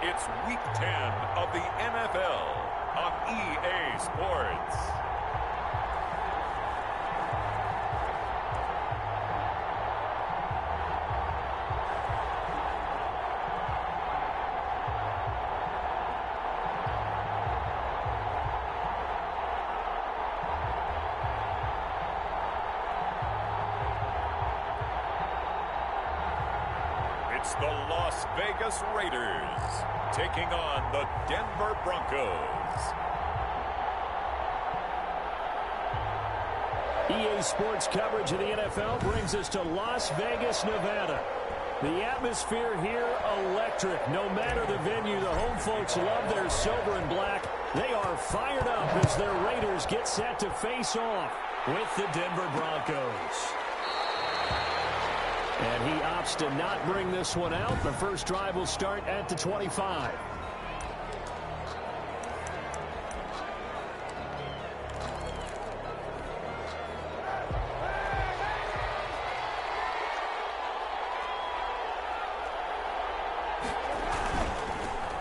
It's Week 10 of the NFL on EA Sports. It's the Las Vegas Raiders taking on the Denver Broncos. EA Sports coverage of the NFL brings us to Las Vegas, Nevada. The atmosphere here, electric. No matter the venue, the home folks love their silver and black. They are fired up as their Raiders get set to face off with the Denver Broncos. And he opts to not bring this one out. The first drive will start at the 25.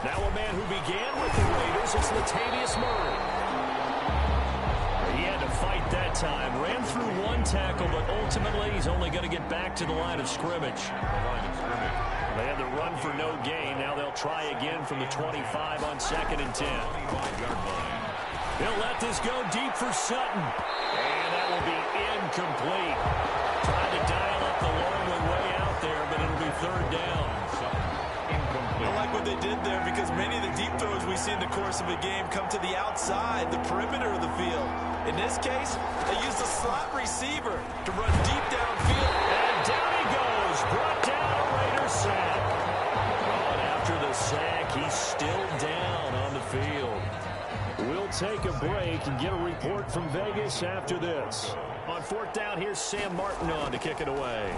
Now a man who began with the Raiders, it's Latavius Murray. He had to fight that time. Ran through one tackle, but ultimately he's only going to get back to the line of scrimmage. They had the run for no gain. Now they'll try again from the 25 on 2nd and 10. He'll let this go deep for Sutton. And that will be incomplete. Trying to dial up the long one way out there, but it'll be 3rd down. I like what they did there because many of the deep throws we see in the course of a game come to the outside, the perimeter of the field. In this case, they used a slot receiver to run deep downfield. And down he goes. Brought down a Raiders sack. And after the sack, he's still down on the field. We'll take a break and get a report from Vegas after this. On 4th down, here's Sam Martin on to kick it away.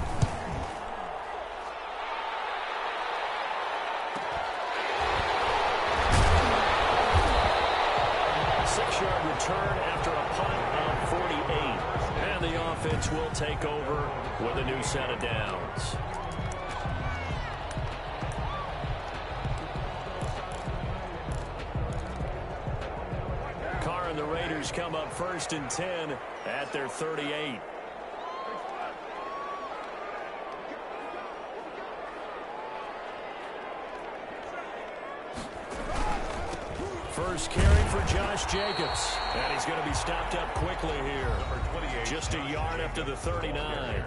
6-yard return after a punt of 48. And the offense will take over with a new set of downs. Carr and the Raiders come up 1st and 10 at their 38. First carry for Josh Jacobs. And he's going to be stopped up quickly here. Just a yard up to the 39.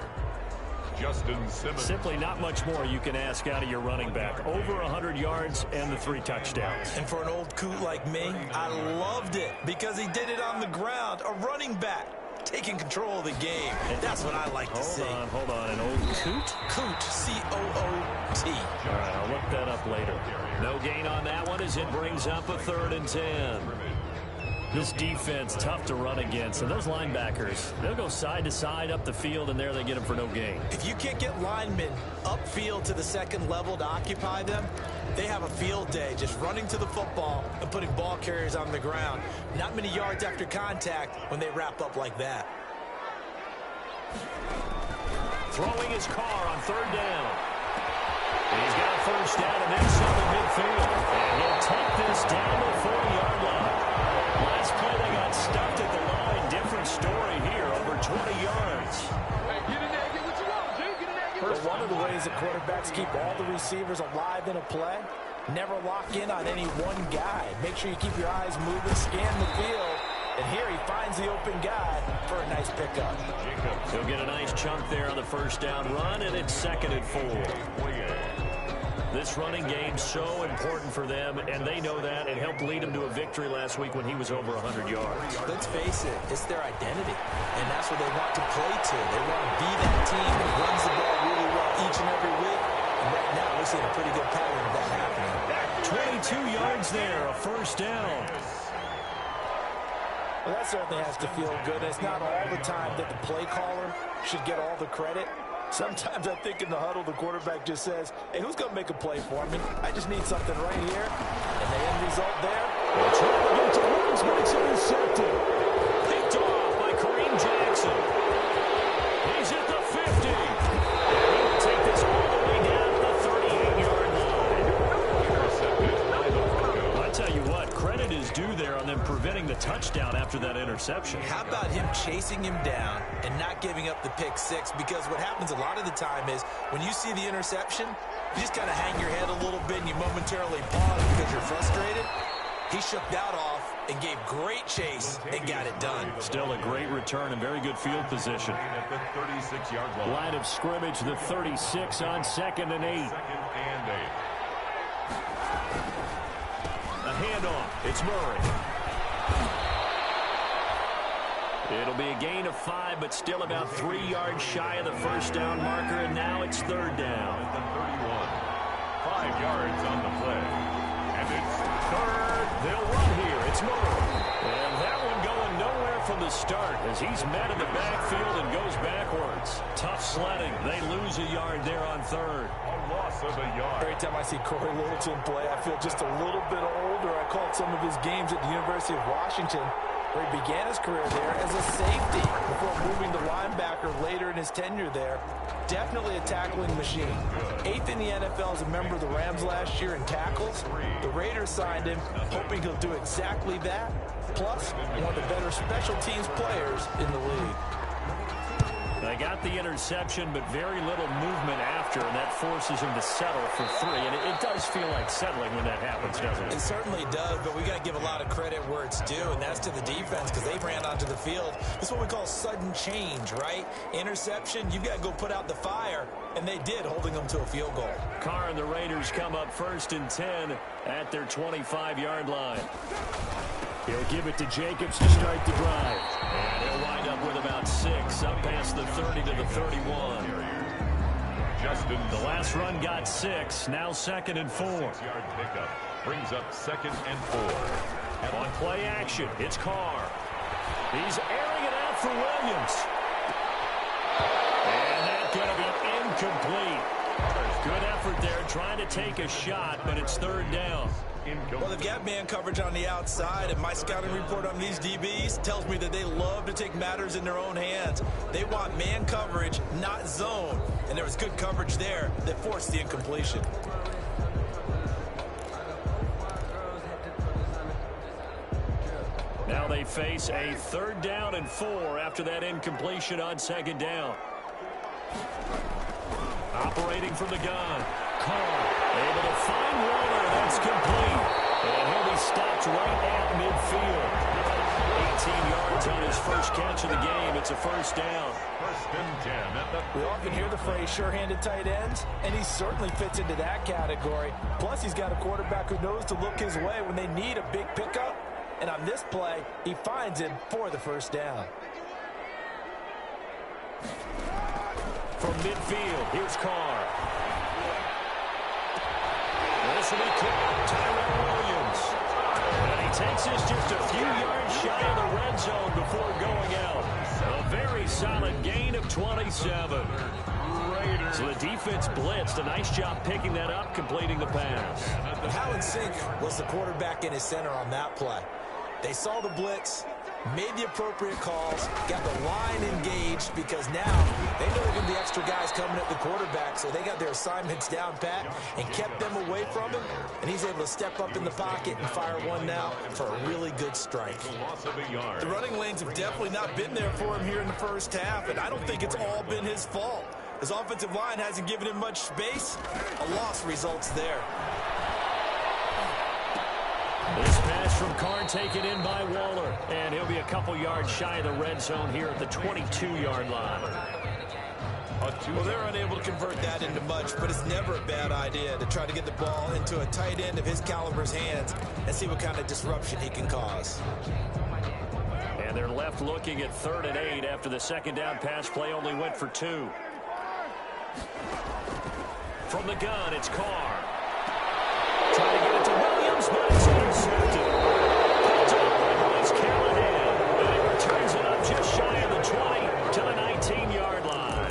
Justin Simmons. Simply not much more you can ask out of your running back. Over 100 yards and the 3 touchdowns. And for an old coot like me, I loved it because he did it on the ground. A running back taking control of the game. That's what I like to see. Hold on. An old coot? Coot, C-O-O-T. All right, I'll look that up later. No gain on that one as it brings up a 3rd and 10. This defense, tough to run against. And those linebackers, they'll go side to side up the field, and there they get them for no gain. If you can't get linemen upfield to the 2nd level to occupy them, they have a field day just running to the football and putting ball carriers on the ground. Not many yards after contact when they wrap up like that. Throwing his Carr on 3rd down. And he's got a 1st down and then some in midfield. And he'll take this down to the 40-yard line. Last play they got stuffed at the line. Different story here, over 20 yards. But one of the ways that quarterbacks keep all the receivers alive in a play, never lock in on any one guy. Make sure you keep your eyes moving, scan the field, and here he finds the open guy for a nice pickup. He'll get a nice chunk there on the 1st down run, and it's 2nd and 4. This running game's so important for them, and they know that. It helped lead them to a victory last week when he was over 100 yards. Let's face it, it's their identity, and that's what they want to play to. They want to be that team that runs the ball really well each and every week, and right now we're seeing a pretty good pattern of that happening. 22 yards there, a 1st down. Well, that certainly has to feel good. It's not all the time that the play caller should get all the credit. Sometimes I think in the huddle, the quarterback just says, hey, who's going to make a play for me? I just need something right here. And the end result there. Trying to get to Woods, but it's intercepted. Picked off by Kareem Jackson. He's at the 50. He'll take this all the way down to the 38-yard line. Intercepted. wanted his due there on them preventing the touchdown after that interception. How about him chasing him down and not giving up the pick six? Because what happens a lot of the time is when you see the interception, you just kind of hang your head a little bit and you momentarily pause because you're frustrated. He shook that off and gave great chase and got it done. Still a great return and very good field position. At the 36-yard line. Line of scrimmage, the 36 on 2nd and 8. A handoff. It's Murray. It'll be a gain of 5, but still about 3 yards shy of the first down marker, and now it's 3rd down. At the 31. 5 yards on the play. And it's 3rd. They'll run here. It's Murray. And that one going nowhere from the start as he's met in the backfield and goes backwards. Tough sledding. They lose a yard there on 3rd. A loss of a yard. Every time I see Corey Littleton play, I feel just a little bit older. I called some of his games at the University of Washington, where he began his career there as a safety before moving to linebacker later in his tenure there. Definitely a tackling machine. 8th in the NFL as a member of the Rams last year in tackles. The Raiders signed him, hoping he'll do exactly that. Plus, one of the better special teams players in the league. They got the interception, but very little movement after, and that forces him to settle for 3. And it does feel like settling when that happens, doesn't it? It certainly does, but we got to give a lot of credit where it's due, and that's to the defense because they ran onto the field. This is what we call sudden change, right? Interception, you've got to go put out the fire, and they did, holding them to a field goal. Carr and the Raiders come up 1st and 10 at their 25-yard line. He'll give it to Jacobs to start the drive. And he'll wind up with about 6, up past the 30 to the 31. The last run got 6, now 2nd and 4. 6-yard pickup brings up 2nd and 4. And on play action, it's Carr. He's airing it out for Williams. And that's going to be incomplete. Good effort there trying to take a shot, but it's 3rd down. Well, they've got man coverage on the outside, and my scouting report on these DBs tells me that they love to take matters in their own hands. They want man coverage, not zone. And there was good coverage there that forced the incompletion. Now they face a 3rd down and 4 after that incompletion on 2nd down. Operating from the gun. Carr able to find Waller. That's complete. And he'll be stopped right at midfield. 18 yards on his first catch of the game. It's a 1st down. 1st and 10. We often hear the phrase sure-handed tight ends, and he certainly fits into that category. Plus, he's got a quarterback who knows to look his way when they need a big pickup. And on this play, he finds him for the 1st down. From midfield, here's Carr. This will be caught. Tyrell Williams. And he takes this just a few yards shy of the red zone before going out. A very solid gain of 27. So the defense blitzed. A nice job picking that up, completing the pass. But how in sync was the quarterback in his center on that play? They saw the blitz, made the appropriate calls, got the line engaged because now they know they're going to be extra guys coming at the quarterback, so they got their assignments down pat and kept them away from him, and he's able to step up in the pocket and fire one now for a really good strike. The running lanes have definitely not been there for him here in the first half, and I don't think it's all been his fault. His offensive line hasn't given him much space. A loss results there. This pass from Carr taken in by Waller. And he'll be a couple yards shy of the red zone here at the 22-yard line. Well, they're unable to convert that into much, but it's never a bad idea to try to get the ball into a tight end of his caliber's hands and see what kind of disruption he can cause. And they're left looking at 3rd and 8 after the 2nd down pass play only went for 2. From the gun, it's Carr. Trying to get it to Williams, but it's intercepted. Picked up by Bryce Callahan. And he returns it up just shy of the 20 to the 19-yard line.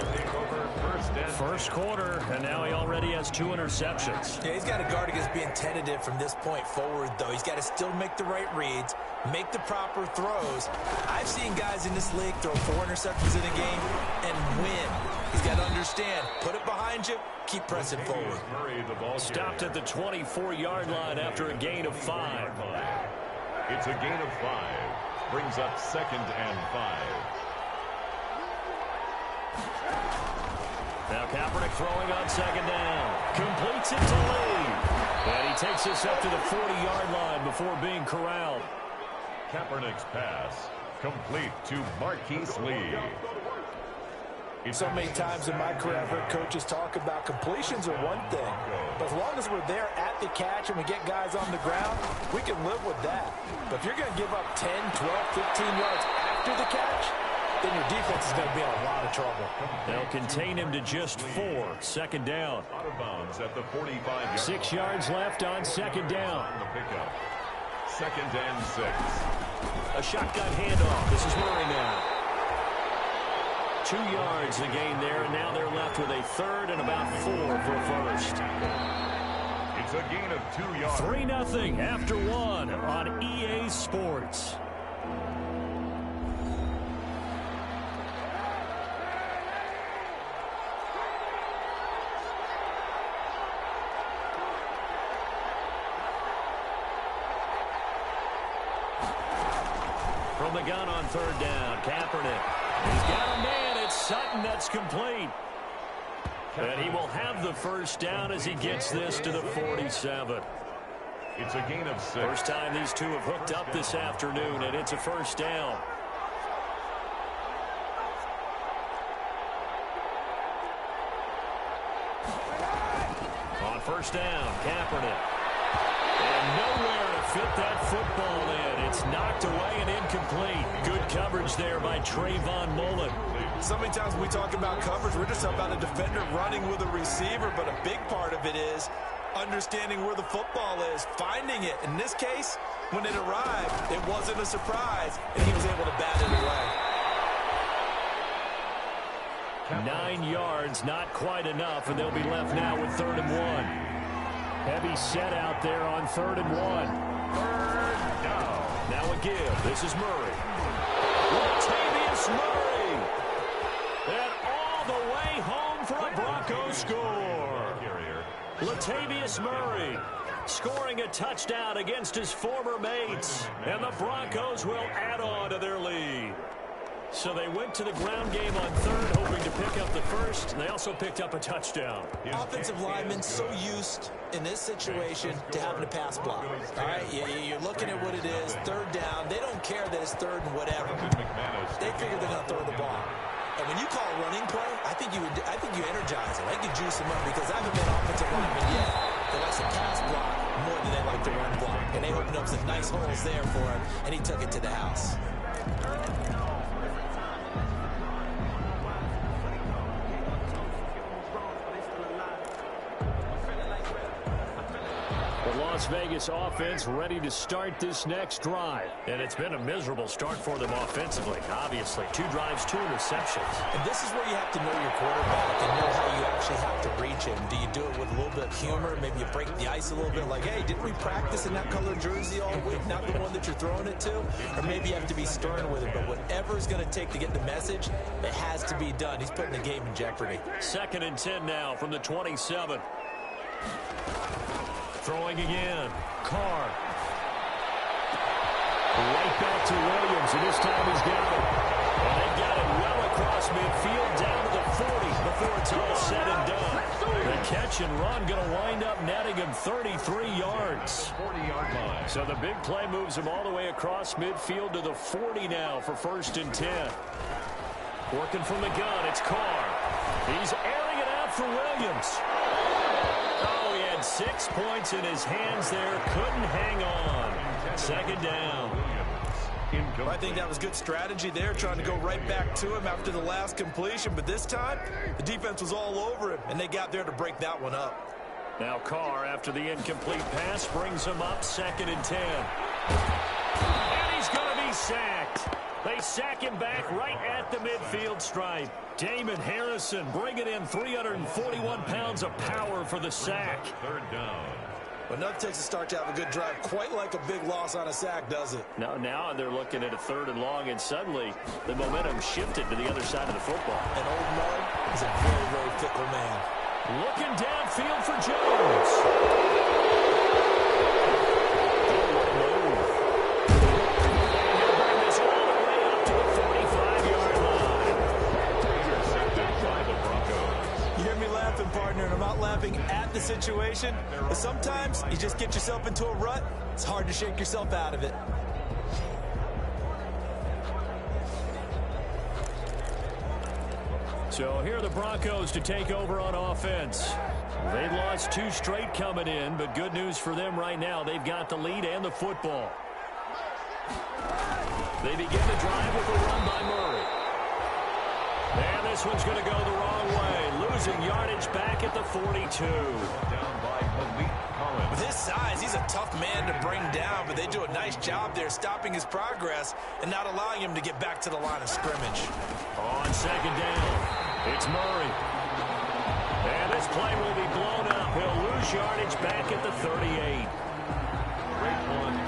First quarter, and now he already has 2 interceptions. Yeah, he's got to guard against being tentative from this point forward, though. He's got to still make the right reads, make the proper throws. I've seen guys in this league throw 4 interceptions in a game and win. He's got to understand, put it behind you, keep pressing forward. Stopped at the 24-yard line after a gain of 5. It's a gain of 5. Brings up 2nd and 5. Now Kaepernick throwing on 2nd down. Completes it to Lee. And he takes us up to the 40-yard line before being corralled. Kaepernick's pass complete to Marquise Lee. So many times in my career I've heard coaches talk about completions are one thing, but as long as we're there at the catch and we get guys on the ground, we can live with that. But if you're going to give up 10, 12, 15 yards after the catch, then your defense is going to be in a lot of trouble. They'll contain him to just 4. 2nd down. Out of bounds at the 45-yard 6 yards left on 2nd down. The pickup. 2nd and 6. A shotgun handoff. This is Murray now. 2 yards the gain there, and now they're left with a 3rd and about 4 for a first. It's a gain of 2 yards. 3-0 after 1 on EA Sports. From the gun on 3rd down, Kaepernick. He's got a man. It's Sutton that's complete. And he will have the first down as he gets this to the 47. It's a gain of 6. First time these two have hooked up this afternoon, and it's a first down. On 1st down, Kaepernick. And nowhere to fit that football in. It's knocked away and incomplete. Good coverage there by Trayvon Mullen. So many times when we talk about coverage, we're just talking about a defender running with a receiver, but a big part of it is understanding where the football is, finding it. In this case, when it arrived, it wasn't a surprise, and he was able to bat it away. 9 yards, not quite enough, and they'll be left now with 3rd and 1. Heavy set out there on 3rd and 1. 3rd down. Now a give. This is Murray. Latavius Murray. And all the way home for a Broncos score. Latavius Murray scoring a touchdown against his former mates. And the Broncos will add on to their lead. So they went to the ground game on 3rd, hoping to pick up the first. They also picked up a touchdown. Offensive linemen so used in this situation to having a pass block. All right, you're looking at what it is, 3rd down. They don't care that it's 3rd and whatever. They figure they're going to throw the ball. And when you call a running play, I think you energize them. I think you juice them up because I haven't been offensive lineman yet that likes to pass block more than they like to run block. And they opened up some nice holes there for him, and he took it to the house. Las Vegas offense ready to start this next drive. And it's been a miserable start for them offensively, obviously. 2 drives, 2 interceptions. And this is where you have to know your quarterback and know how you actually have to reach him. Do you do it with a little bit of humor? Maybe you break the ice a little bit like, hey, didn't we practice in that color jersey all week? Not the one that you're throwing it to? Or maybe you have to be stern with it. But whatever it's going to take to get the message, it has to be done. He's putting the game in jeopardy. 2nd and 10 now from the 27. Throwing again. Carr. Right back to Williams, and this time he's got it. And they got it well across midfield down to the 40 before it's all said and done. The catch and run going to wind up netting him 33 yards. 40-yard line. So the big play moves him all the way across midfield to the 40 now for 1st and 10. Working from the gun, it's Carr. He's airing it out for Williams. 6 points in his hands there. Couldn't hang on. 2nd down. Well, I think that was good strategy there, trying to go right back to him after the last completion. But this time, the defense was all over him, and they got there to break that one up. Now Carr, after the incomplete pass, brings him up 2nd and 10. And he's going to be sacked. They sack him back right at the midfield stripe. Damon Harrison bringing in 341 pounds of power for the sack. 3rd down. But nothing takes a start to have a good drive, quite like a big loss on a sack, does it? No, now they're looking at a 3rd and long, and suddenly the momentum shifted to the other side of the football. And Old Mo is a very, very fickle man. Looking downfield for Jones. situation, but sometimes you just get yourself into a rut. It's hard to shake yourself out of it. So here are the Broncos to take over on offense. They lost 2 straight coming in, but good news for them right now. They've got the lead and the football. They begin the drive with a run by Murray. And this one's going to go the wrong way. Losing yardage back at the 42. Down by Malik Collins. With his size, he's a tough man to bring down, but they do a nice job there stopping his progress and not allowing him to get back to the line of scrimmage. On second down, it's Murray. And this play will be blown up. He'll lose yardage back at the 38.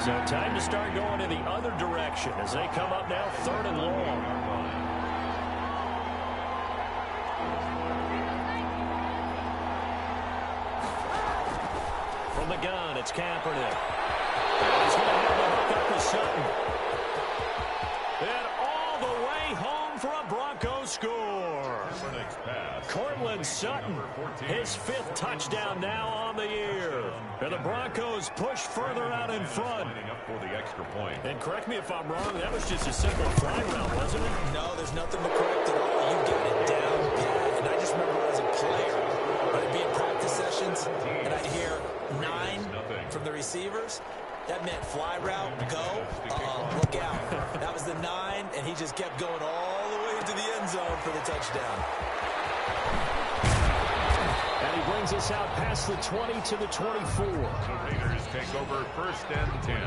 So time to start going in the other direction as they come up now 3rd and long. From the gun, it's Kaepernick. And he's going to have the hook up to Sutton. And all the way home for a Broncos score. Cortland Sutton, his 5th touchdown now on the year. And the Broncos push further out in front. And correct me if I'm wrong, that was just a simple fly route, wasn't it? No, there's nothing to correct at all. You got it down pat. And I just remember as a player, I'd be in practice sessions, and I'd hear 9 from the receivers. That meant fly route, go, look out. That was the 9, and he just kept going all the way into the end zone for the touchdown. And he brings us out past the 20 to the 24. The Raiders take over 1st and 10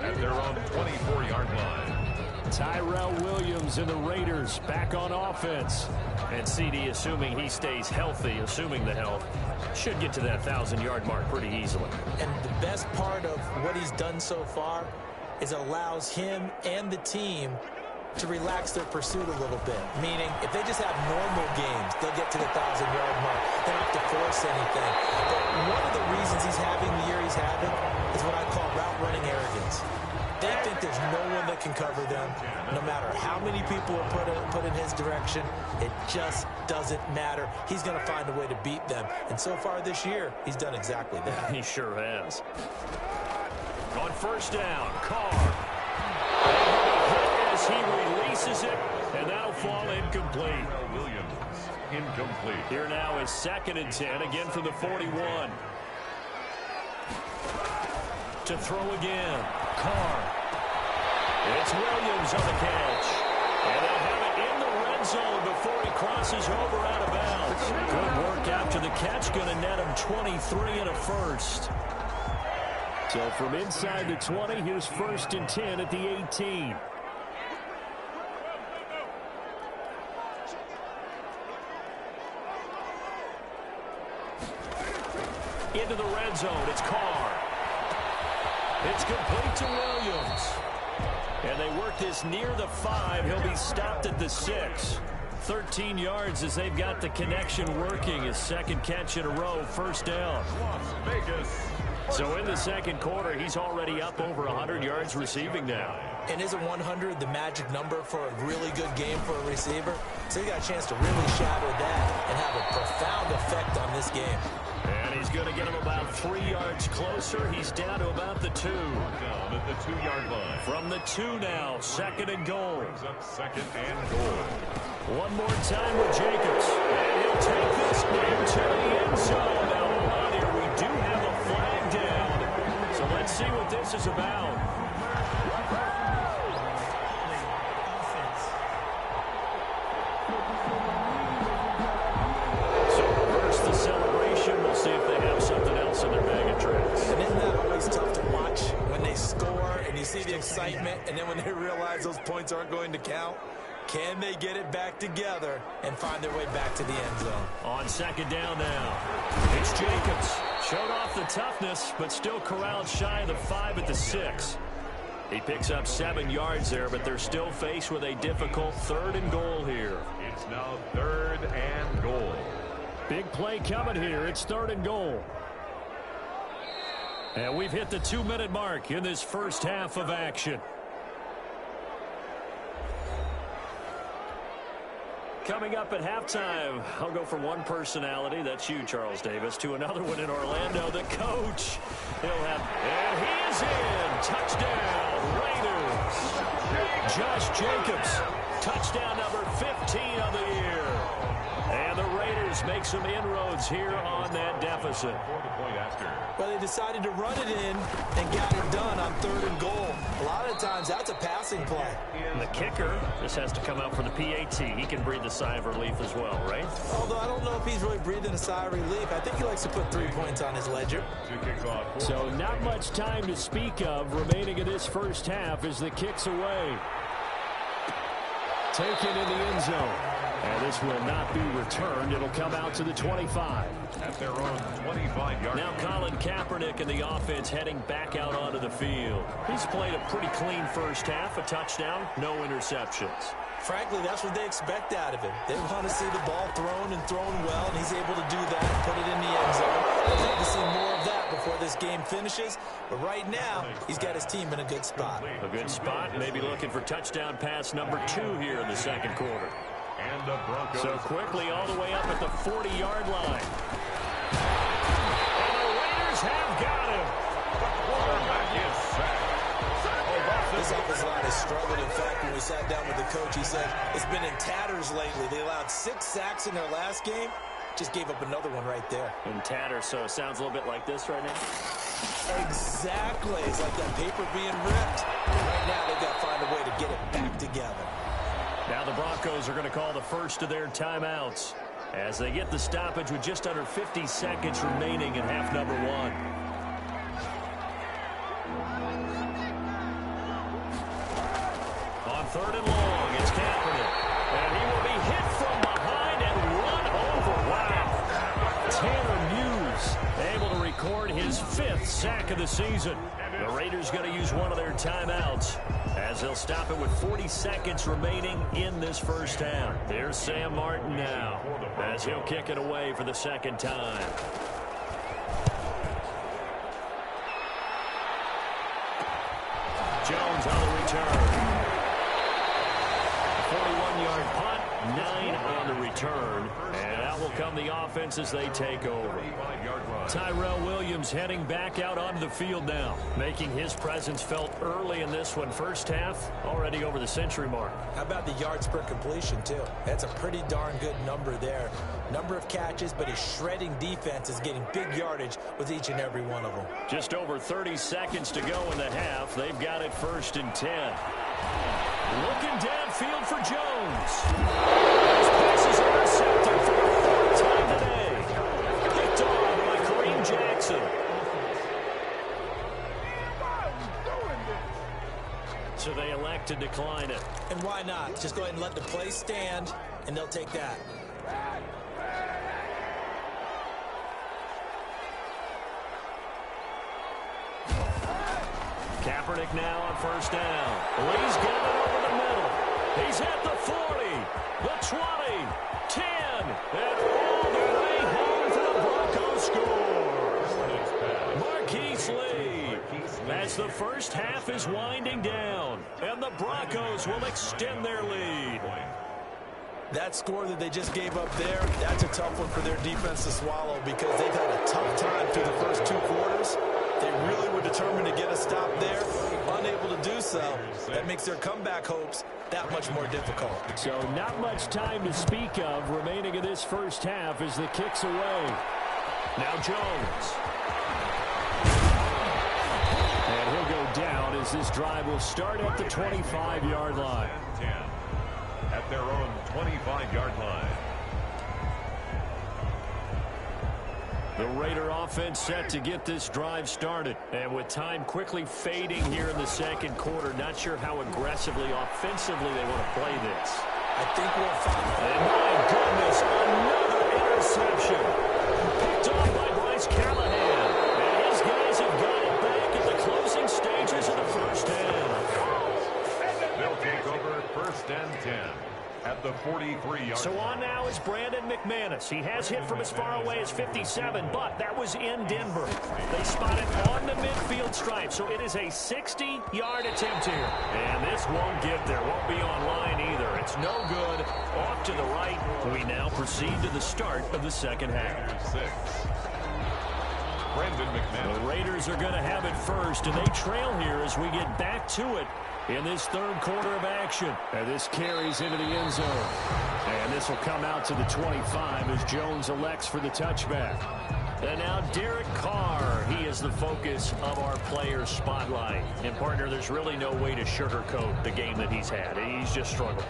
at their own 24-yard line. Tyrell Williams and the Raiders back on offense. And CD, assuming he stays healthy, assuming the health, should get to that 1,000-yard mark pretty easily. And the best part of what he's done so far is it allows him and the team to relax their pursuit a little bit. Meaning, if they just have normal games, they'll get to the 1,000-yard mark. They don't have to force anything. But one of the reasons he's having the year he's having is what I call route running arrogance. They think there's no one that can cover them. No matter how many people are put in his direction, it just doesn't matter. He's going to find a way to beat them. And so far this year, he's done exactly that. He sure has. On 1st down, Carr. As he releases it, and that'll fall incomplete. Williams, incomplete. Here now is 2nd and 10, again from the 41. To throw again, Carr. It's Williams on the catch. And they'll have it in the red zone before he crosses over out of bounds. Good work after the catch, going to net him 23 and a first. So from inside the 20, here's 1st and 10 at the 18. Into the red zone, it's Carr. It's complete to Williams. And they work this near the 5. He'll be stopped at the 6. 13 yards as they've got the connection working. His 2nd catch in a row, 1st down. Las Vegas. So in the 2nd quarter, he's already up over 100 yards receiving now. And isn't 100 the magic number for a really good game for a receiver? So he got a chance to really shadow that and have a profound effect on this game. And he's going to get him about 3 yards closer. He's down to about the 2. Down at the 2-yard line. From the 2 now, 2nd and goal. Brings up 2nd and goal. One more time with Jacobs. And he'll take this into the end zone. Now, hold on here. We do have a flag down. So let's see what this is about. So reverse the celebration. We'll see if they have something else in their bag of tricks. And isn't that always tough to watch when they score and you see the excitement, and then when they realize those points aren't going to count? Can they get it back together and find their way back to the end zone? On 2nd down now, it's Jacobs. Showed off the toughness, but still corralled shy of the 5 at the 6. He picks up 7 yards there, but they're still faced with a difficult 3rd and goal here. It's now 3rd and goal. Big play coming here. It's 3rd and goal. And we've hit the 2-minute mark in this first half of action. Coming up at halftime, I'll go from one personality, that's you, Charles Davis, to another one in Orlando, the coach. He'll have, and he is in. Touchdown, Raiders. Josh Jacobs, touchdown number 15 of the year. And the Raiders make some inroads here on that deficit. Well, they decided to run it in and got it done on 3rd and goal. A lot of times, that's a passing play. And the kicker just has to come out for the PAT. He can breathe a sigh of relief as well, right? Although I don't know if he's really breathing a sigh of relief. I think he likes to put 3 points on his ledger. So not much time to speak of remaining in this first half as the kick's away. Taken in the end zone. And this will not be returned. It'll come out to the 25. At their own 25-yard. Now Colin Kaepernick and the offense heading back out onto the field. He's played a pretty clean first half, a touchdown, no interceptions. Frankly, that's what they expect out of him. They want to see the ball thrown and thrown well, and he's able to do that and put it in the end zone. They'd like to see more of that before this game finishes. But right now, he's got his team in a good spot. A good spot, maybe looking for touchdown pass number 2 here in the second quarter. And the Broncos. So quickly all the way up at the 40-yard line. And the Raiders have got him. The quarterback is sacked. This offensive line has struggled. In fact, when we sat down with the coach, he said it's been in tatters lately. They allowed 6 sacks in their last game. Just gave up another one right there. In tatters, so it sounds a little bit like this right now. Exactly. It's like that paper being ripped. Right now, they've got to find a way to get it back together. Now the Broncos are going to call the first of their timeouts as they get the stoppage with just under 50 seconds remaining in half number 1. On 3rd and long, it's Kaepernick. And he will be hit from behind and run over. Wow. Tanner Muse able to record his 5th sack of the season. The Raiders going to use one of their timeouts as they'll stop it with 40 seconds remaining in this first half. There's Sam Martin now as he'll kick it away for the second time. Jones on the return. 41-yard punt, 9 on the return. And out will come the offense as they take over. Tyrell Williams heading back out onto the field now, making his presence felt early in this one. First half, already over the century mark. How about the yards per completion, too? That's a pretty darn good number there. Number of catches, but his shredding defense is getting big yardage with each and every one of them. Just over 30 seconds to go in the half. They've got it 1st and 10. Looking downfield for Jones. His pass is intercepted for the 4th time today. Picked on by Kareem Jackson. So they elect to decline it. And why not? Just go ahead and let the play stand, and they'll take that. Kaepernick now on 1st down. Lee's got it over the middle. He's at the 40, the 20, 10, and all the way home for the Broncos score. Marquise Lee, as the first half is winding down, and the Broncos will extend their lead. That score that they just gave up there, that's a tough one for their defense to swallow because they've had a tough time through the first 2 quarters. They really were determined to get a stop there, unable to do so. That makes their comeback hopes that much more difficult. So not much time to speak of remaining in this first half as the kick's away. Now Jones. And he'll go down as this drive will start at the 25-yard line. 10 at their own 25-yard line. The Raider offense set to get this drive started. And with time quickly fading here in the second quarter, not sure how aggressively, offensively they want to play this. I think we'll find. And my goodness, another interception. Picked off by Bryce Callahan. And his guys have got it back at the closing stages of the first half. They'll take over 1st and 10. At the 43-yard So on now is Brandon McManus. He has hit from as far away as 57, but that was in Denver. They spot it on the midfield stripe. So it is a 60-yard attempt here. And this won't get there. Won't be online either. It's no good. Off to the right. We now proceed to the start of the second half. The Raiders are going to have it first, and they trail here as we get back to it in this third quarter of action. And this carries into the end zone. And this will come out to the 25 as Jones elects for the touchback. And now Derek Carr, he is the focus of our player spotlight. And, partner, there's really no way to sugarcoat the game that he's had. He's just struggled.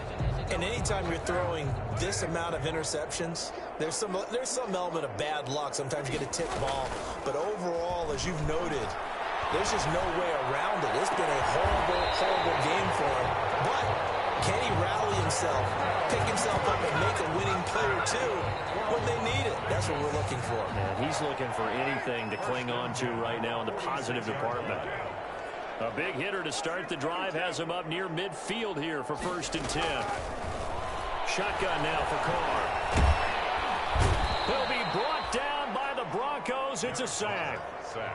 And anytime you're throwing this amount of interceptions, there's some element of bad luck. Sometimes you get a tip ball. But overall, as you've noted, there's just no way around it. It's been a horrible, horrible game for him. But can he rally himself, pick himself up, and make a winning play or two when they need it? That's what we're looking for. Man, he's looking for anything to cling on to right now in the positive department. A big hitter to start the drive has him up near midfield here for 1st and 10. Shotgun now for Carr. He'll be brought down by the Broncos. It's a sack.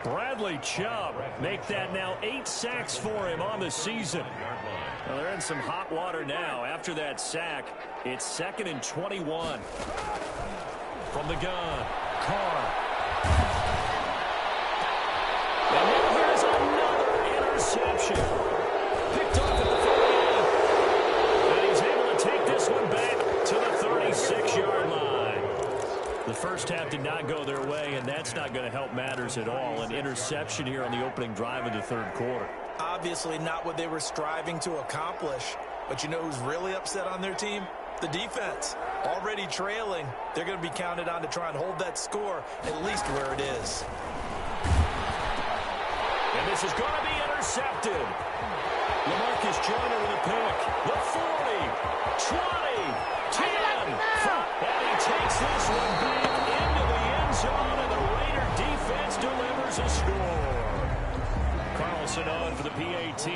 Bradley Chubb make that now 8 sacks for him on the season. Well, they're in some hot water now. After that sack, it's 2nd and 21. From the gun, Carr. And now here's another interception. Picked off at the 48. And he's able to take this one back to the 36-yard line. The first half did not go their way, and that's not going to help matters at all. An interception here on the opening drive of the third quarter. Obviously not what they were striving to accomplish. But you know who's really upset on their team? The defense. Already trailing. They're going to be counted on to try and hold that score at least where it is. And this is going to be intercepted. LaMarcus Joyner with a pick. The 40, 20, 10. And he takes this one back into the end zone, and the Raider defense delivers a score. Carlson on for the PAT.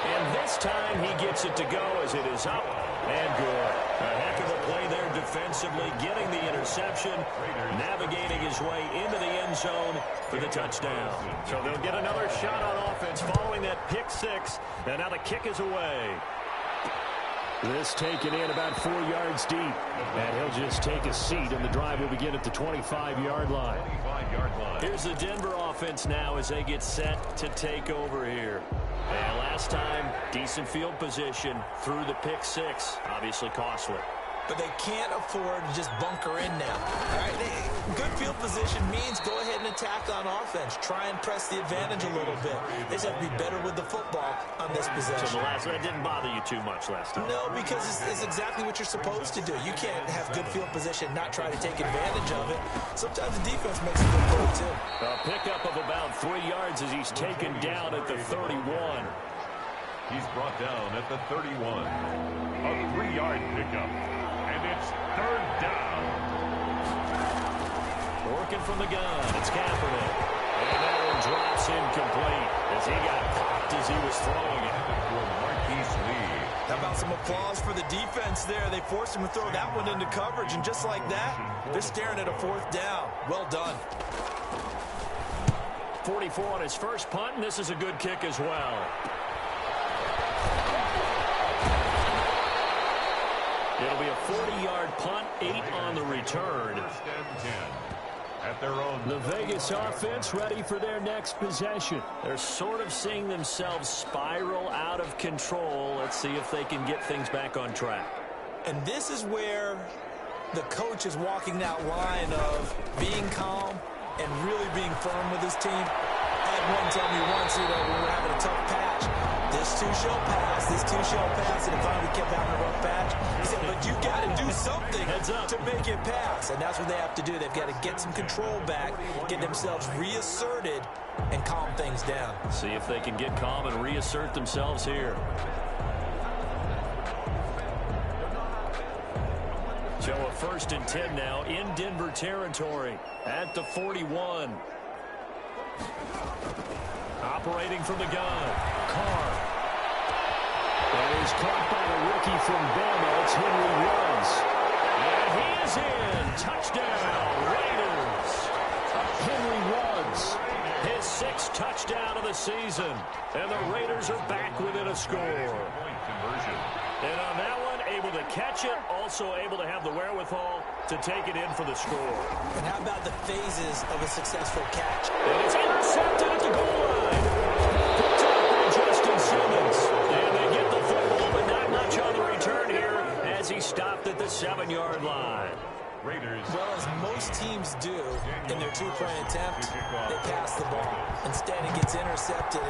And this time he gets it to go as it is up and good. A heck of a play there defensively, getting the interception, navigating his way into the end zone for the touchdown. So they'll get another shot on offense following that pick 6, and now the kick is away. This taken in about 4 yards deep. And he'll just take a seat, and the drive will begin at the 25-yard line. Here's the Denver offense now as they get set to take over here. And last time, decent field position through the pick 6. Obviously costly. But they can't afford to just bunker in now. All right, good field position means go ahead and attack on offense. Try and press the advantage a little bit. They just have to be better with the football on this possession. So the last one didn't bother you too much last time. No, because it's exactly what you're supposed to do. You can't have good field position and not try to take advantage of it. Sometimes the defense makes a good play, too. A pickup of about 3 yards as he's taken down at the 31. He's brought down at the 31. A 3-yard pickup. And it's 3rd down. Working from the gun. It's Kaepernick. And that one drops incomplete as he got popped as he was throwing it. How about some applause for the defense there? They forced him to throw that one into coverage, and just like that, they're staring at a 4th down. Well done. 44 on his first punt, and this is a good kick as well. It'll be a 40-yard punt, 8 on the return. At their own. The Vegas offense ready for their next possession. They're sort of seeing themselves spiral out of control. Let's see if they can get things back on track. And this is where the coach is walking that line of being calm and really being firm with his team. I had one tell me once, when we were having a tough patch, this too shall pass, this too shall pass, and finally we kept having a rough patch. He said, but you got to do something to make it pass, and that's what they have to do. They've got to get some control back, get themselves reasserted, and calm things down. See if they can get calm and reassert themselves here. So a 1st and 10 now in Denver territory at the 41. Operating from the gun, Carr. That is caught by the rookie from Bama. It's Henry Ruggs. season. And the Raiders are back within a score. And on that one, able to catch it, also able to have the wherewithal to take it in for the score. And how about the phases of a successful catch? And it's intercepted at the goal line. Picked up by Justin Simmons. And they get the football, but not much on the return here as he stopped at the 7-yard line. Raiders. Well, as most teams do in their two-point attempt, they pass the ball. Instead, it gets intercepted.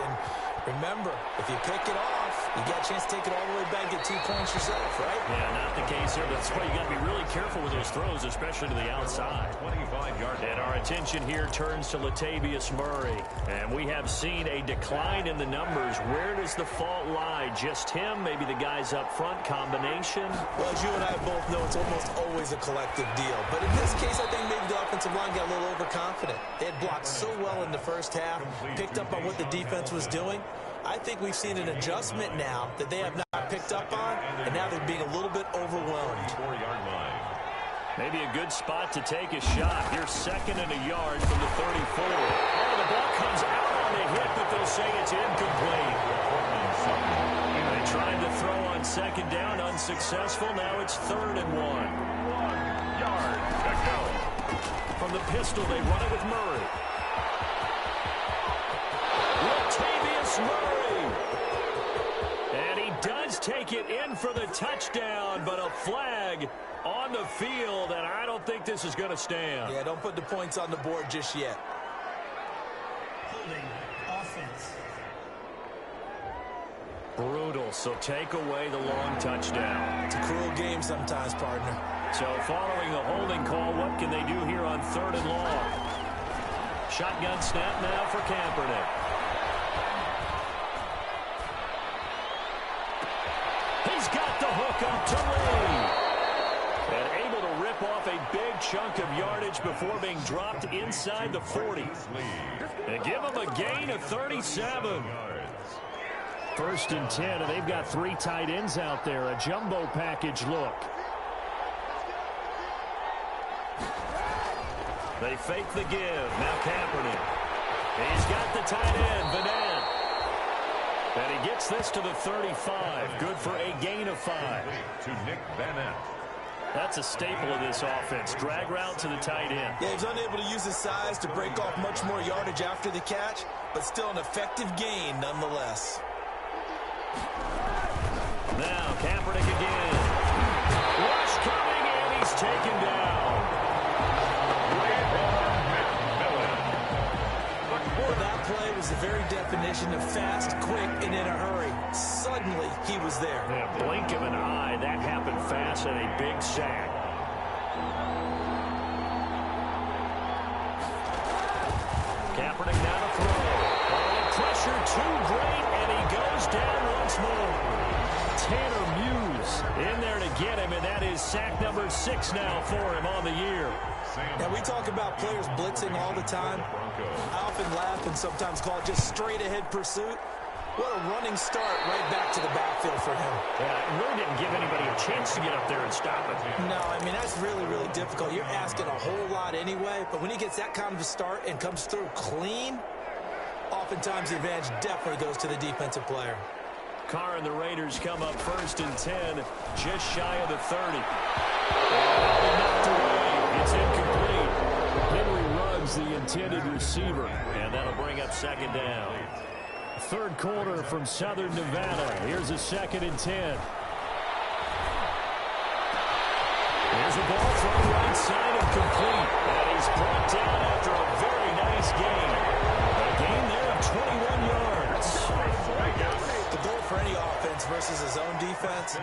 And remember, if you pick it off, you got a chance to take it all the way back, get 2 points yourself, right? Yeah, not the case here. That's why you got to be really careful with those throws, especially to the outside. 25-yard. And our attention here turns to Latavius Murray. And we have seen a decline in the numbers. Where does the fault lie? Just him? Maybe the guys up front? Combination? Well, as you and I both know, it's almost always a collective deal. But in this case, I think maybe the offensive line got a little overconfident. They had blocked so well in the first half, picked up on what the defense was doing. I think we've seen an adjustment now that they have not picked up on, and now they're being a little bit overwhelmed. 4-yard line. Maybe a good spot to take a shot. You're 2nd and a yard from the 34. Oh, the ball comes out on the hit, but they'll say it's incomplete. They tried to throw on 2nd down, unsuccessful. Now it's 3rd and 1. 1 yard to go. From the pistol, they run it with Murray. Latavius Murray. And he does take it in for the touchdown, but a flag on the field, and I don't think this is going to stand. Yeah, don't put the points on the board just yet. Holding offense. Brutal, so take away the long touchdown. It's a cruel game sometimes, partner. So following a holding call, what can they do here on 3rd and long? Shotgun snap now for Kaepernick. He's got the hook up to Lee. And able to rip off a big chunk of yardage before being dropped inside the 40. And give him a gain of 37. 1st and 10, and they've got 3 tight ends out there. A jumbo package look. They fake the give. Now Kaepernick. He's got the tight end, Vanette. And he gets this to the 35. Good for a gain of 5. To Nick Vanette. That's a staple of this offense. Drag route to the tight end. Yeah, he's unable to use his size to break off much more yardage after the catch, but still an effective gain nonetheless. Now Kaepernick again. Rush coming, and he's taken down. Boy, that play was the very definition of fast, quick, and in a hurry. Suddenly, he was there. In a blink of an eye, that happened fast, and a big sack. Kaepernick now to throw. Oh, pressure too great, and he goes down once more. Tanner Muse in there to get him, and that is sack number 6 now for him on the year. Now, we talk about players blitzing all the time. I often laugh and sometimes call it just straight-ahead pursuit. What a running start right back to the backfield for him. Yeah, it really didn't give anybody a chance to get up there and stop it. No, I mean, that's really, really difficult. You're asking a whole lot anyway, but when he gets that kind of a start and comes through clean, oftentimes the advantage definitely goes to the defensive player. Carr and the Raiders come up 1st and 10, just shy of the 30. And knocked away. It's incomplete. Henry Ruggs, the intended receiver, and that'll bring up 2nd down. 3rd quarter from Southern Nevada. Here's a 2nd and 10. Here's a ball thrown right side and complete. And he's brought down after a very nice gain. A gain there of 21 yards. The goal for any offense versus his own defense,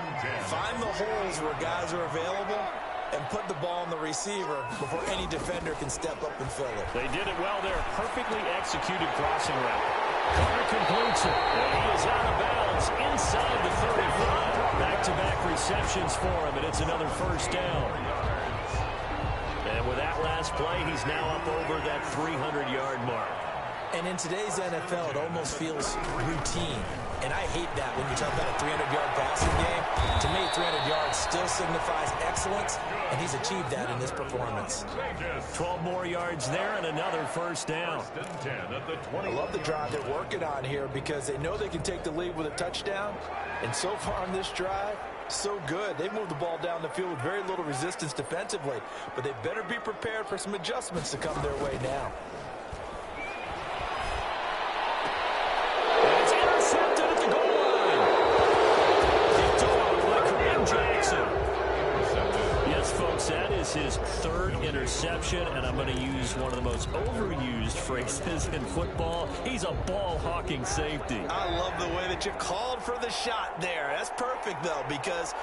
find the holes where guys are available and put the ball on the receiver before any defender can step up and fill it. They did it well there. Perfectly executed crossing route. Carr completes it. And he is out of bounds inside the 35. Back-to-back receptions for him, and it's another 1st down. And with that last play, he's now up over that 300-yard mark. And in today's NFL, it almost feels routine. And I hate that when you talk about a 300-yard passing game. To me, 300 yards still signifies excellence, and he's achieved that in this performance. 12 more yards there and another first down. I love the drive they're working on here because they know they can take the lead with a touchdown. And so far on this drive, so good. They've moved the ball down the field with very little resistance defensively, but they better be prepared for some adjustments to come their way now. And it's intercepted at the goal line. Picked off by Kareem Jackson. Yes, folks, that is his third interception, and I'm going to use one of the most overused phrases in football. He's a ball-hawking safety. I love the way that you called for the shot there. That's perfect, though, because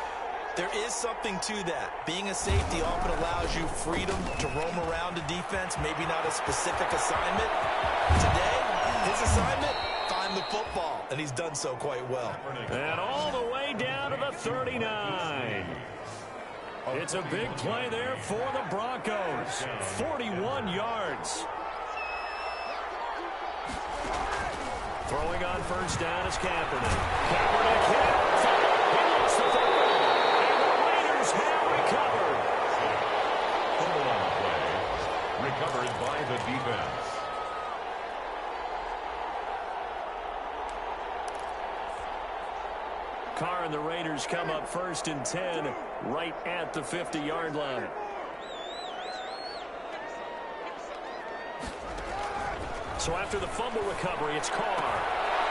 there is something to that. Being a safety often allows you freedom to roam around a defense, maybe not a specific assignment. Today, his assignment, find the football, and he's done so quite well. And all the way down to the 39. It's a big play there for the Broncos. 41 yards. Throwing on first down is Kaepernick. Kaepernick hit. He lost the football. And the Raiders have recovered. Fumble on the play. Recovered by the defense. Carr and the Raiders come up first and 10 right at the 50-yard line. So after the fumble recovery, it's Carr.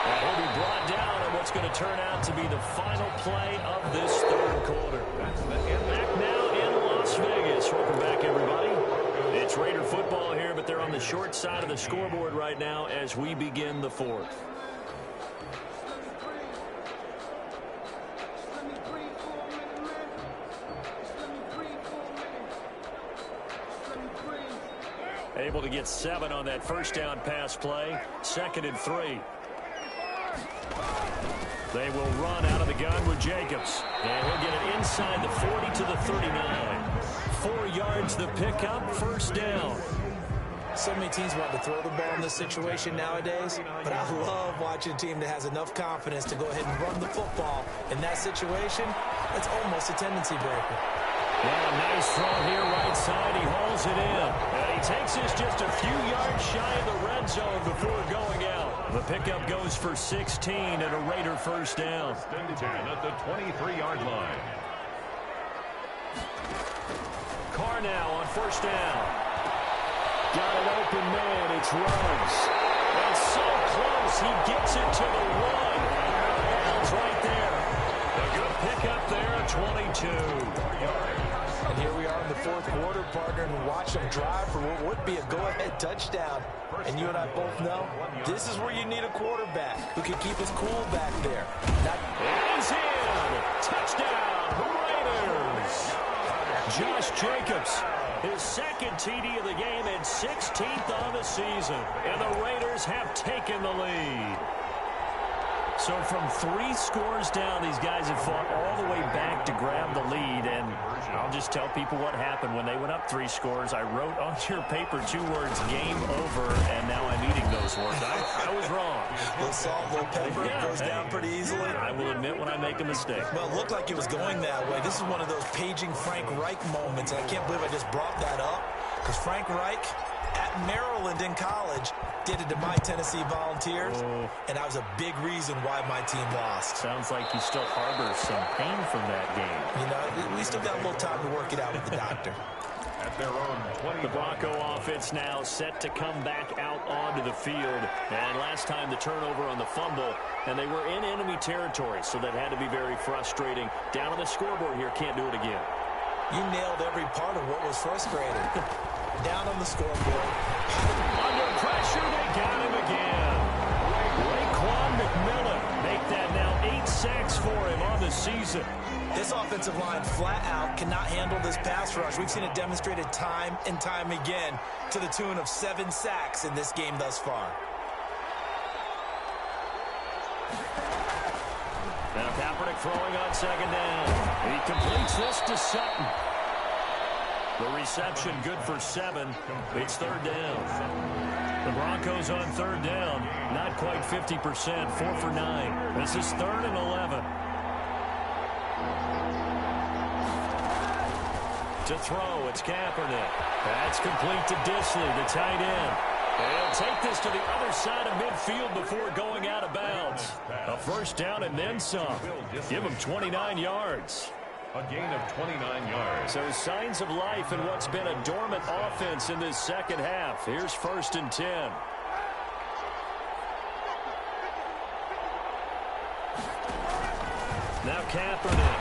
And he'll be brought down on what's going to turn out to be the final play of this third quarter. Back now in Las Vegas. Welcome back, everybody. It's Raider football here, but they're on the short side of the scoreboard right now as we begin the fourth. Able to get 7 on that first down pass play. 2nd and 3. They will run out of the gun with Jacobs. And he'll get it inside the 40 to the 39. 4 yards the pickup, first down. So many teams want to throw the ball in this situation nowadays, but I love watching a team that has enough confidence to go ahead and run the football. In that situation, it's almost a tendency breaker. Yeah, nice throw here right side. He hauls it in. And he takes this just a few yards shy of the red zone before going out. The pickup goes for 16 and a Raider first down. 10 at the 23-yard line. Carr now on first down. Got an open man. It's Ruggs. And so close. He gets it to the 1. It's right there. A good pickup there at 22. And here we are in the fourth quarter, partner, and watch them drive for what would be a go-ahead touchdown. And you and I both know this is where you need a quarterback who can keep his cool back there. He's in. Touchdown, Raiders. Josh Jacobs, his 2nd TD of the game and 16th on the season. And the Raiders have taken the lead. So from 3 scores down, these guys have fought all the way back to grab the lead. And I'll just tell people what happened when they went up 3 scores. I wrote on your paper 2 words, game over, and now I'm eating those words. I was wrong. A little salt, a little pepper, it goes down pretty easily. I will admit when I make a mistake. Well, it looked like it was going that way. This is one of those paging Frank Reich moments, and I can't believe I just brought that up, because Frank Reich at Maryland in college did it to my Tennessee Volunteers, and that was a big reason why my team lost. Sounds like you still harbor some pain from that game. You know, we still got a little time to work it out with the doctor. At their own 20. The Bronco offense now set to come back out onto the field. And last time the turnover on the fumble, and they were in enemy territory, so that had to be very frustrating. Down on the scoreboard here, can't do it again. You nailed every part of what was frustrating. Down on the scoreboard. Under pressure, they got him again. Raekwon McMillan make that now 8 sacks for him on the season. This offensive line flat out cannot handle this pass rush. We've seen it demonstrated time and time again to the tune of 7 sacks in this game thus far. Now Kaepernick throwing on 2nd down. He completes this to Sutton. The reception good for 7. It's 3rd down. The Broncos on third down, not quite 50%, 4 for 9. This is 3rd and 11. To throw, it's Kaepernick. That's complete to Disley, the tight end. They'll take this to the other side of midfield before going out of bounds. A first down and then some. Give them 29 yards. A gain of 29 yards. So signs of life in what's been a dormant offense in this second half. Here's 1st and 10. Now Kaepernick.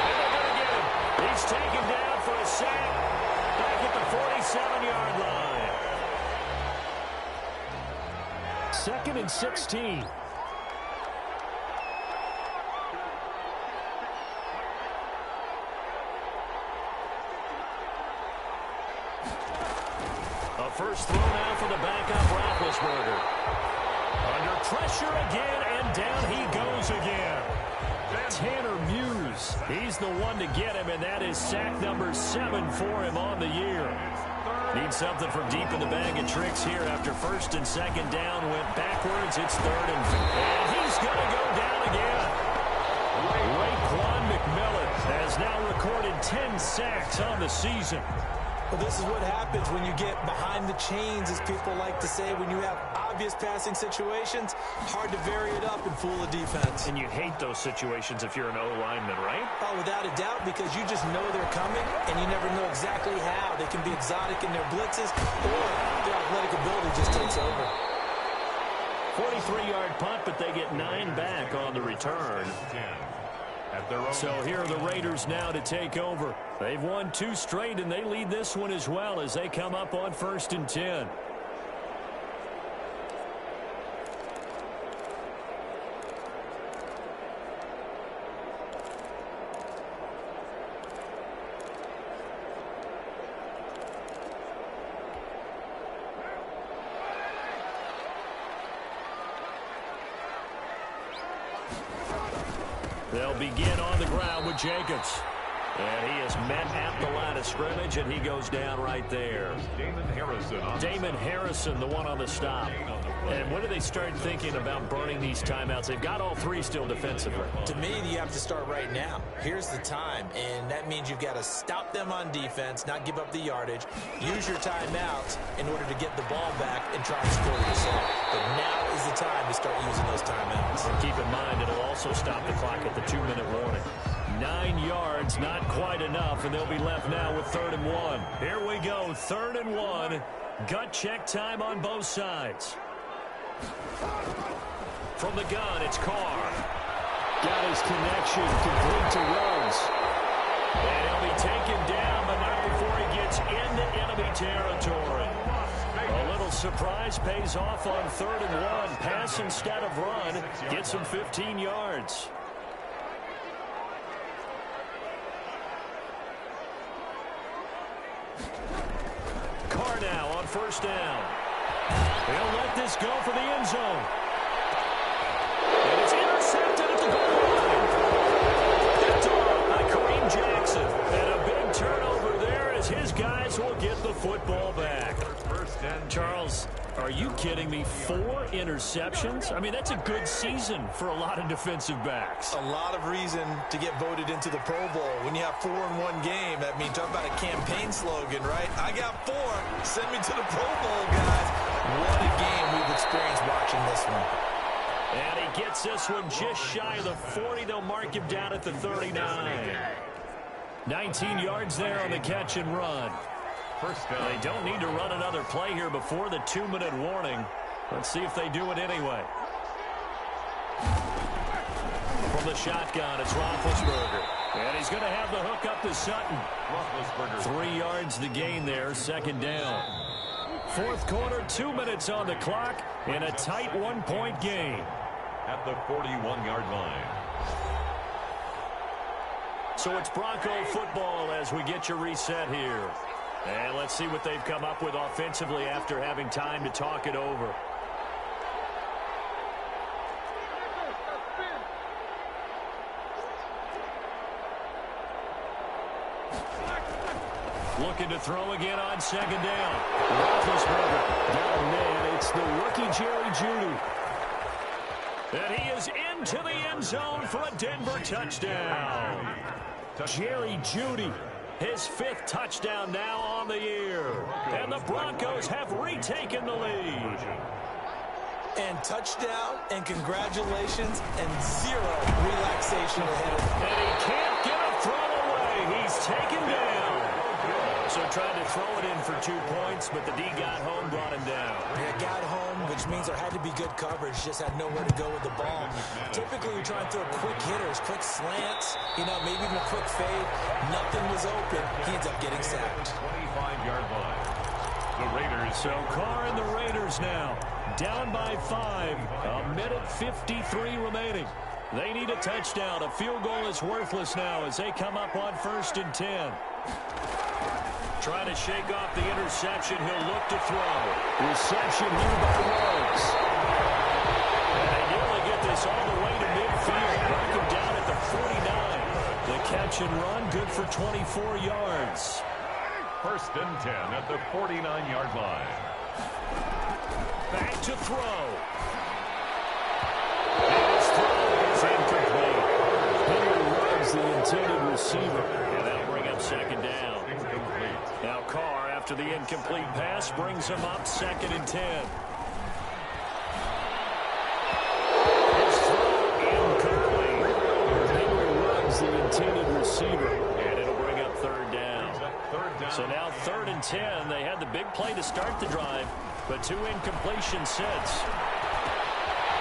And they're going to get him. He's taken down for a sack. Back at the 47-yard line. 2nd and 16. First throw now for the backup, Roethlisberger. Under pressure again, and down he goes again. Tanner Muse, he's the one to get him, and that is sack number 7 for him on the year. Needs something from deep in the bag of tricks here after 1st and 2nd down. Went backwards, it's 3rd and 4. And he's going to go down again. Raekwon McMillan has now recorded 10 sacks on the season. Well, this is what happens when you get behind the chains, as people like to say. When you have obvious passing situations, hard to vary it up and fool a defense. And you hate those situations if you're an O-lineman, right? Oh, without a doubt, because you just know they're coming, and you never know exactly how. They can be exotic in their blitzes, or their athletic ability just takes over. 43-yard punt, but they get 9 back on the return. So here are the Raiders now to take over. They've won 2 straight, and they lead this one as well as they come up on 1st and 10. They'll begin on the ground with Jacobs. And he is met at the line of scrimmage, and he goes down right there. Damon Harrison, the one on the stop. And when do they start thinking about burning these timeouts? They've got all 3 still defensively. To me, you have to start right now. Here's the time, and that means you've got to stop them on defense, not give up the yardage, use your timeouts in order to get the ball back and try and score yourself. But now is the time to start using those timeouts. And keep in mind, it'll also stop the clock at the 2-minute warning. 9 yards, not quite enough, and they'll be left now with 3rd and 1. Here we go, 3rd and 1. Gut check time on both sides. From the gun, it's Carr. Got his connection, complete to Rose. And he'll be taken down, but not before he gets into enemy territory. A little surprise pays off on 3rd and 1. Pass instead of run. Gets him 15 yards. Carr now on 1st down. He'll let this go for the end zone. And it's intercepted at the goal line. Picked off by Kareem Jackson. And a big turnover there as his guys will get the football back. Charles, are you kidding me? 4 interceptions? I mean, that's a good season for a lot of defensive backs. A lot of reason to get voted into the Pro Bowl. When you have 4 in one game, I mean, talk about a campaign slogan, right? I got 4. Send me to the Pro Bowl, guys. What a game we've experienced watching this one. And he gets this one just shy of the 40. They'll mark him down at the 39. 19 yards there on the catch and run. They don't need to run another play here before the 2-minute warning. Let's see if they do it anyway. From the shotgun, it's Roethlisberger. And he's going to have the hook up to Sutton. 3 yards the gain there, 2nd down. 4th quarter, 2 minutes on the clock, and a tight 1-point game. At the 41-yard line. So it's Bronco football as we get you reset here. And let's see what they've come up with offensively after having time to talk it over. Looking to throw again on second down. Roethlisberger down man. It's the rookie Jerry Jeudy. And he is into the end zone for a Denver touchdown. Jerry Jeudy, his 5th touchdown now on the year. And the Broncos have retaken the lead. And touchdown, and congratulations, and 0 relaxation ahead of him. And he can't get a throw away. He's taken down. So tried to throw it in for 2 points, but the D got home, brought him down. Yeah, got home, which means there had to be good coverage. Just had nowhere to go with the ball. Typically, we try and throw quick hitters, quick slants, maybe even a quick fade. Nothing was open. He ends up getting sacked. 25-yard line. The Raiders. So Carr and the Raiders now down by 5. A minute 53 remaining. They need a touchdown. A field goal is worthless now as they come up on 1st and 10. Trying to shake off the interception. He'll look to throw. Reception here by Ruggs. And they nearly get this all the way to midfield. Knock him down at the 49. The catch and run, good for 24 yards. 1st and 10 at the 49-yard line. Back to throw. His throw is incomplete. Henry Ruggs, the intended receiver. And that'll bring up 2nd down. Now Carr, after the incomplete pass, brings him up 2nd and 10. His throw incomplete. Henry Ruggs, the intended receiver. And it'll bring up 3rd down. So now 3rd and 10. They had the big play to start the drive, but 2 incompletions since.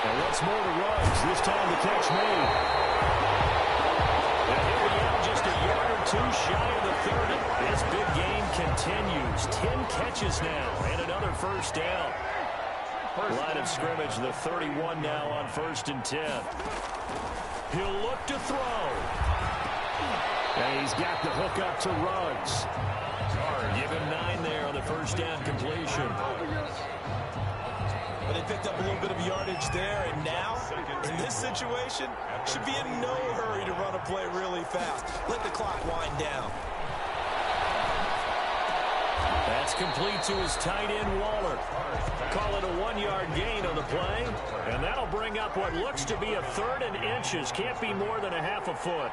And once more to Ruggs. This time the catch made. And here we are, just a yard or 2 shy of the 30. This big game continues. 10 catches now and another 1st down. Line of scrimmage, the 31 now on 1st and 10. He'll look to throw. And he's got the hook up to Ruggs. Give him 9 there on the 1st down completion. But they picked up a little bit of yardage there, and now, in this situation, should be in no hurry to run a play really fast. Let the clock wind down. That's complete to his tight end, Waller. Call it a 1-yard gain on the play, and that'll bring up what looks to be a 3rd and inches. Can't be more than a half a foot.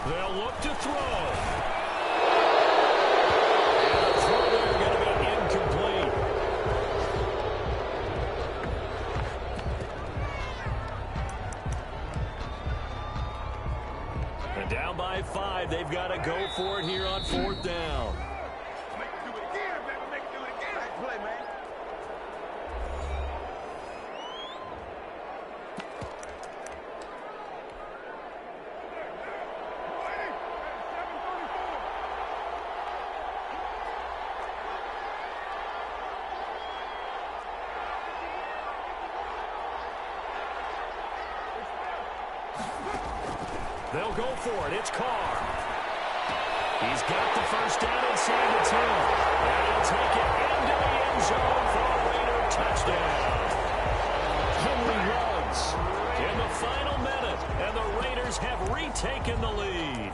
They'll look to throw. And the throw there going to be incomplete. And down by 5, they've got to go for it here on 4th down. Make it do it again, baby. Make it do it again. Nice play, man. They'll go for it. It's Carr. He's got the 1st down inside the 10. And he'll take it into the end zone for a Raider touchdown. Henry Ruggs in the final minute, and the Raiders have retaken the lead.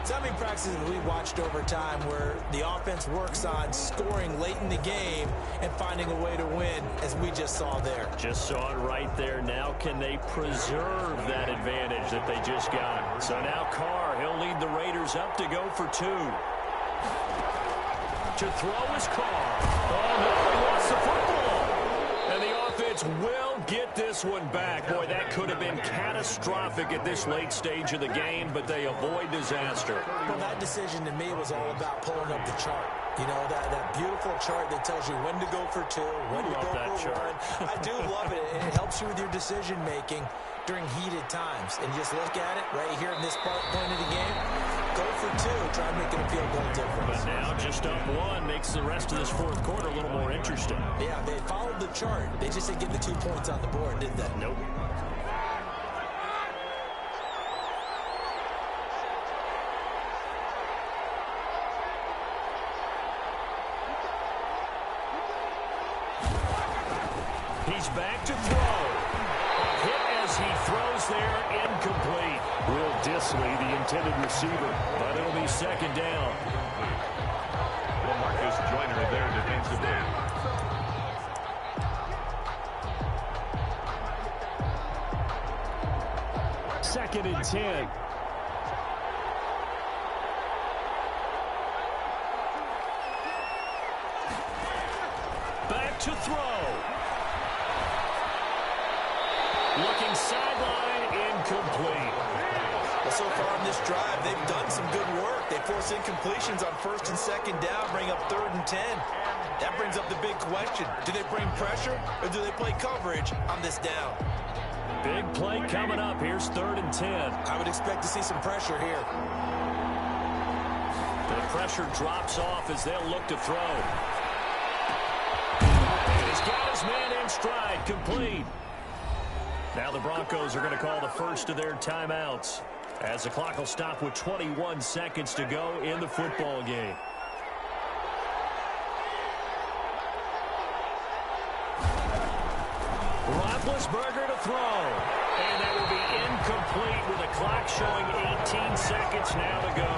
So many practices we watched over time where the offense works on scoring late in the game and finding a way to win, as we just saw there. Just saw it right there. Now can they preserve that advantage that they just got? So now Carr, he'll lead the Raiders up to go for 2. To throw is Carr. Oh, no, he lost the football. And the offense will get this one back. Boy, that could have been catastrophic at this late stage of the game, but they avoid disaster. Well, that decision to me was all about pulling up the chart. You know, that beautiful chart that tells you when to go for 2, when to go for 1. I do love it, and it helps you with your decision-making during heated times. And just look at it right here in this point of the game. Go for 2, try and make it a field goal difference. But now just up 1 makes the rest of this 4th quarter a little more interesting. Yeah, they followed the chart. They just didn't get the 2 points on the board, did they? Nope. He's back to throw. A hit as he throws there, incomplete. Will Disley, the intended receiver. But it'll be second down. Well, Marcus Joyner there defensively. Second and 10. Back to throw. Looking sideline, incomplete. Well, so far on this drive, they've done some good work. They force incompletions on first and second down, bring up 3rd and 10. That brings up the big question. Do they bring pressure or do they play coverage on this down? Big play coming up. Here's 3rd and 10. I would expect to see some pressure here. The pressure drops off as they'll look to throw. And he's got his man in stride, complete. Now the Broncos are going to call the first of their timeouts as the clock will stop with 21 seconds to go in the football game. Roethlisberger to throw. And that will be incomplete with the clock showing 18 seconds now to go.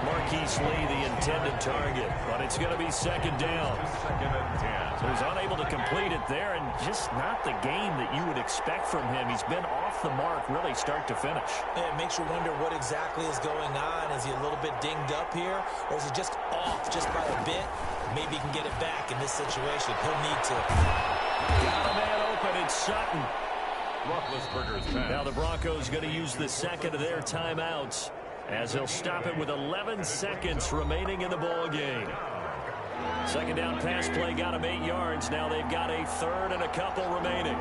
Marquise Lee, the intended target, but it's going to be second down. Second and 10. So he's unable to complete it there, and just not the game that you would expect from him. He's been off the mark really start to finish. It makes you wonder what exactly is going on. Is he a little bit dinged up here, or is he just off just by a bit? Maybe he can get it back in this situation. He'll need to. Got a man open. It's Sutton. Roethlisberger's pass. Now the Broncos going to use the second of their timeouts as they'll stop it with 11 seconds remaining in the ball game. Second down pass play got him 8 yards. Now they've got a 3rd and a couple remaining.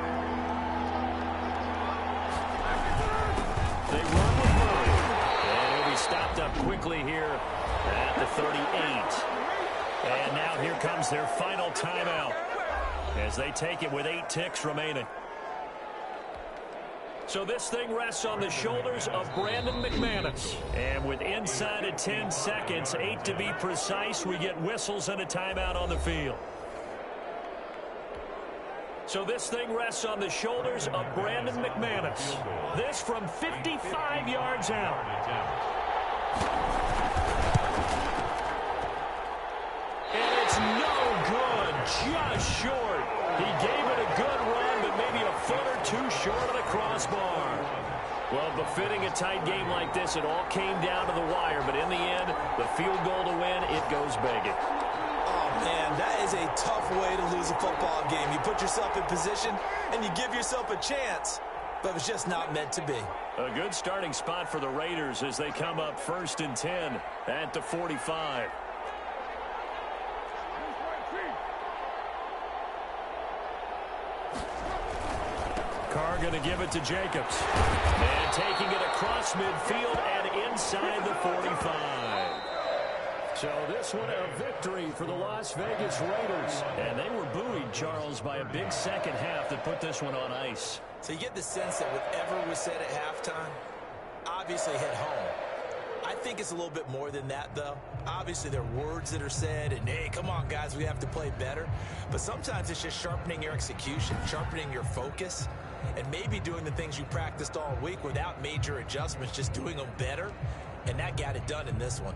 They run with Murray. And he'll be stopped up quickly here at the 38. And now here comes their final timeout as they take it with 8 ticks remaining. So this thing rests on the shoulders of Brandon McManus. And with inside of 10 seconds, 8 to be precise, we get whistles and a timeout on the field. So this thing rests on the shoulders of Brandon McManus. This from 55 yards out. And it's no good, just short. He gave it a good run, but maybe a foot or two short of the crossbar. Well, befitting a tight game like this, it all came down to the wire, but in the end, the field goal to win, it goes begging. Oh, man, that is a tough way to lose a football game. You put yourself in position, and you give yourself a chance, but it's just not meant to be. A good starting spot for the Raiders as they come up 1st and 10 at the 45. Carr going to give it to Jacobs. And taking it across midfield and inside the 45. So this one a victory for the Las Vegas Raiders. And they were buoyed, Charles, by a big second half that put this one on ice. So you get the sense that whatever was said at halftime obviously hit home. I think it's a little bit more than that, though. Obviously, there are words that are said, and, hey, come on, guys, we have to play better. But sometimes it's just sharpening your execution, sharpening your focus, and maybe doing the things you practiced all week without major adjustments, just doing them better. And that got it done in this one.